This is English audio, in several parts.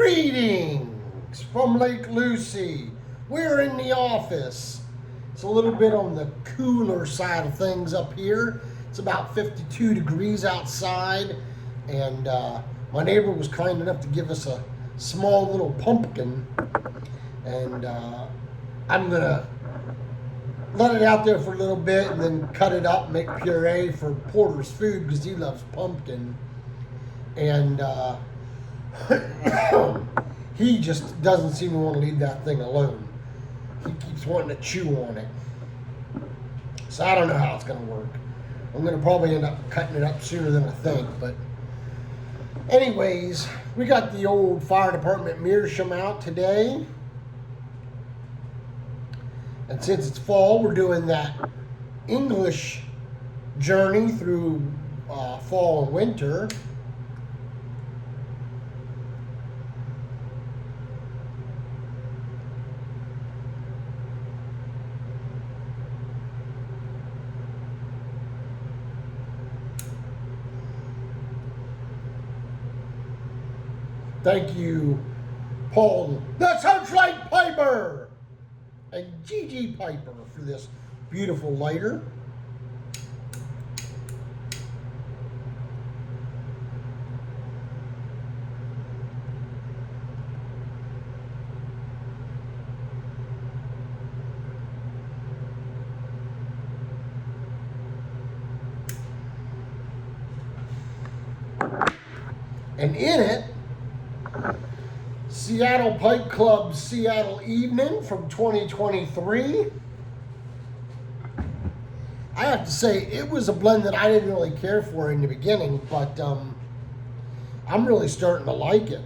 Greetings from Lake Lucy. We're in the office. It's a little bit on the cooler side of things up here. It's about 52 degrees outside, and my neighbor was kind enough to give us a small little pumpkin, and I'm gonna let it out there for a little bit and then cut it up and make puree for Porter's food because he loves pumpkin. And he just doesn't seem to want to leave that thing alone. He keeps wanting to chew on it. So I don't know how it's going to work. I'm going to probably end up cutting it up sooner than I think. But anyways, we got the old fire department meerschaum out today. And since it's fall, we're doing that English journey through fall and winter. Thank you, Paul, the Searchlight Piper, and Gigi Piper for this beautiful lighter. And in it, Seattle Pipe Club Seattle Evening from 2023. I have to say, it was a blend that I didn't really care for in the beginning, but I'm really starting to like it.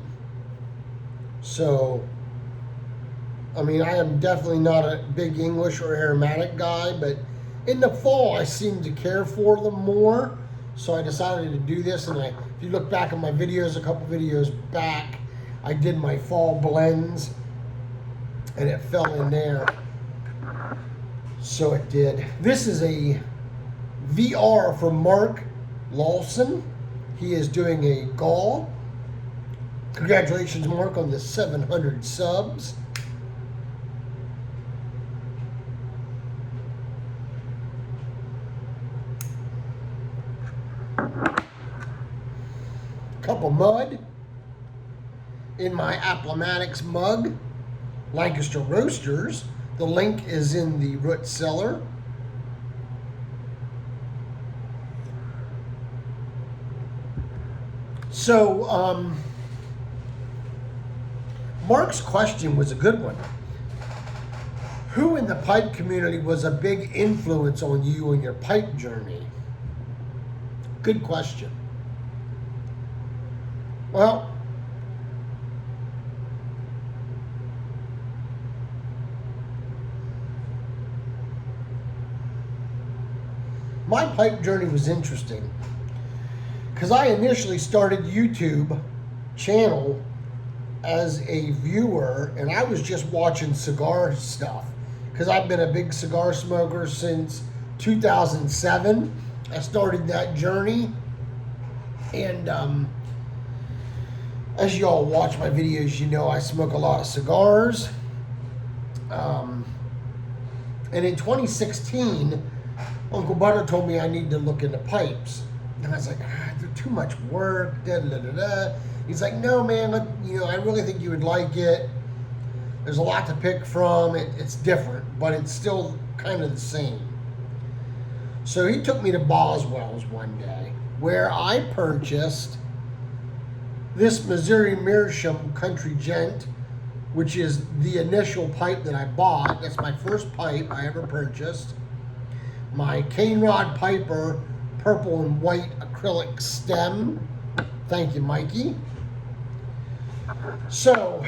So, I mean, I am definitely not a big English or aromatic guy, but in the fall, I seem to care for them more. So I decided to do this, and if you look back at my videos, a couple videos back, I did my fall blends, and it fell in there. So it did. This is a VR from Mark Lawson. He is doing a gall. Congratulations, Mark, on the 700 subs. Cup of mud in my Appomattox mug, Lancaster Roasters. The link is in the root cellar. So, Mark's question was a good one. Who in the pipe community was a big influence on you in your pipe journey? Good question. Well, my pipe journey was interesting because I initially started YouTube channel as a viewer, and I was just watching cigar stuff because I've been a big cigar smoker since 2007. I started that journey, and as you all watch my videos, you know I smoke a lot of cigars. And in 2016, Uncle Butter told me I need to look into pipes. And I was like, they're too much work, da da da da. He's like, no, man, I really think you would like it. There's a lot to pick from. It's different, but it's still kind of the same. So he took me to Boswell's one day, where I purchased this Missouri Meerschaum Country Gent, which is the initial pipe that I bought. That's my first pipe I ever purchased. My Cane Rod Piper purple and white acrylic stem. Thank you, Mikey. So,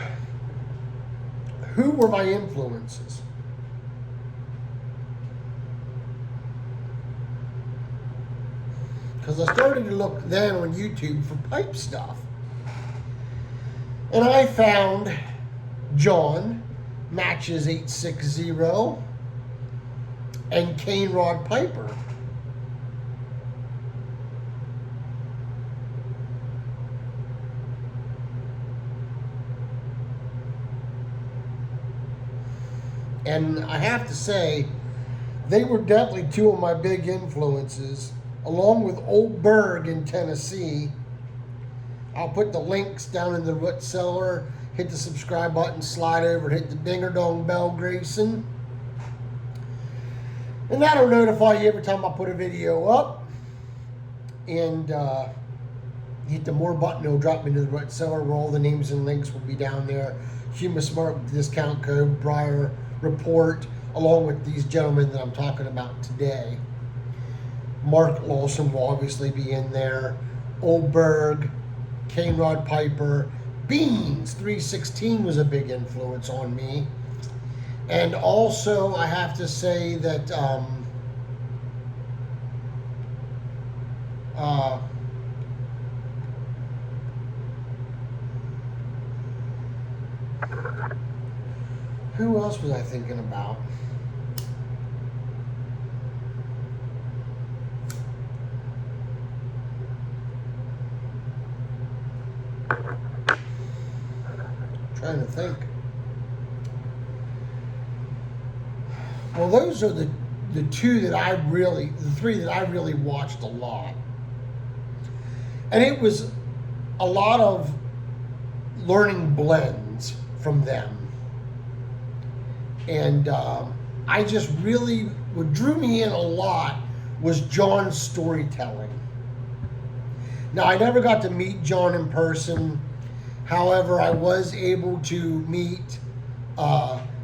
who were my influences? Because I started to look then on YouTube for pipe stuff. And I found John Matches 860 and Cane Rod Piper. And I have to say, they were definitely two of my big influences, along with Old Berg in Tennessee. I'll put the links down in the root cellar. Hit the subscribe button, slide over, hit the dinger dong bell, Grayson. And that'll notify you every time I put a video up. And hit the more button, it'll drop me into the root cellar where all the names and links will be down there. Humasmart with the discount code Briar Report, along with these gentlemen that I'm talking about today. Mark Lawson will obviously be in there. Old Berg, Cane Rod Piper, Beans 316 was a big influence on me. And also, I have to say that who else was I thinking about? Trying to think. Well, those are the three that I really watched a lot. And it was a lot of learning blends from them. And I just really, what drew me in a lot was John's storytelling. Now, I never got to meet John in person. However, I was able to meet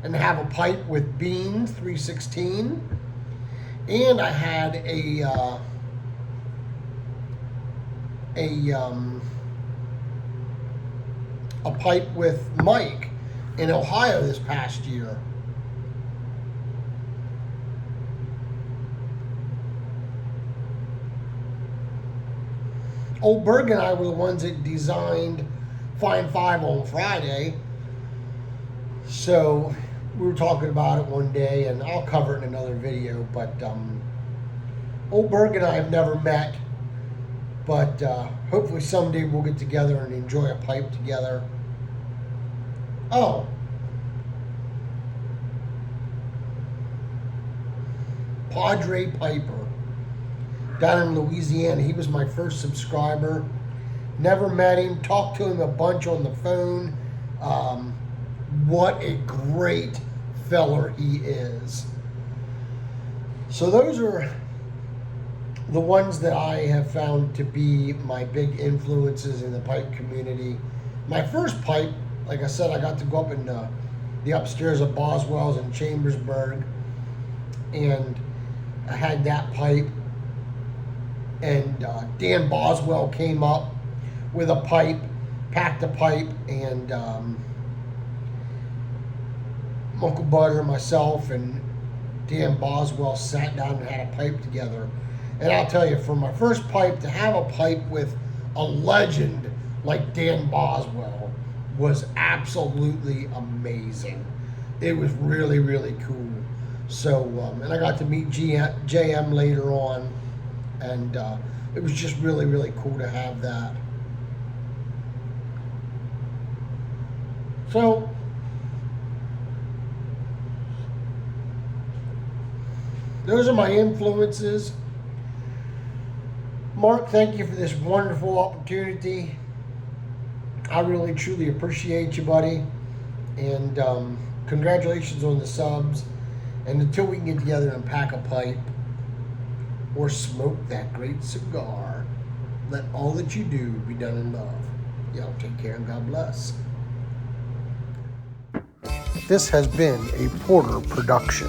and have a pipe with Beans 316. And I had a pipe with Mike in Ohio this past year. Old Berg and I were the ones that designed Fine 5 on Friday. So we were talking about it one day, and I'll cover it in another video. But Old Berg and I have never met, but hopefully someday we'll get together and enjoy a pipe together. Oh, Padre Piper down in Louisiana. He was my first subscriber. Never met him. Talked to him a bunch on the phone. What a great feller he is. So those are the ones that I have found to be my big influences in the pipe community. My first pipe, like I said, I got to go up in the upstairs of Boswell's in Chambersburg, and I had that pipe. And Dan Boswell came up with a pipe, packed a pipe, and Uncle Butter, myself, and Dan Boswell sat down and had a pipe together. And I'll tell you, for my first pipe, to have a pipe with a legend like Dan Boswell was absolutely amazing. It was really, really cool. So, and I got to meet JM later on. And it was just really, really cool to have that. So, those are my influences. Mark, thank you for this wonderful opportunity. I really, truly appreciate you, buddy. And congratulations on the subs. And until we can get together and pack a pipe, or smoke that great cigar, let all that you do be done in love. Y'all take care and God bless. This has been a Porter production.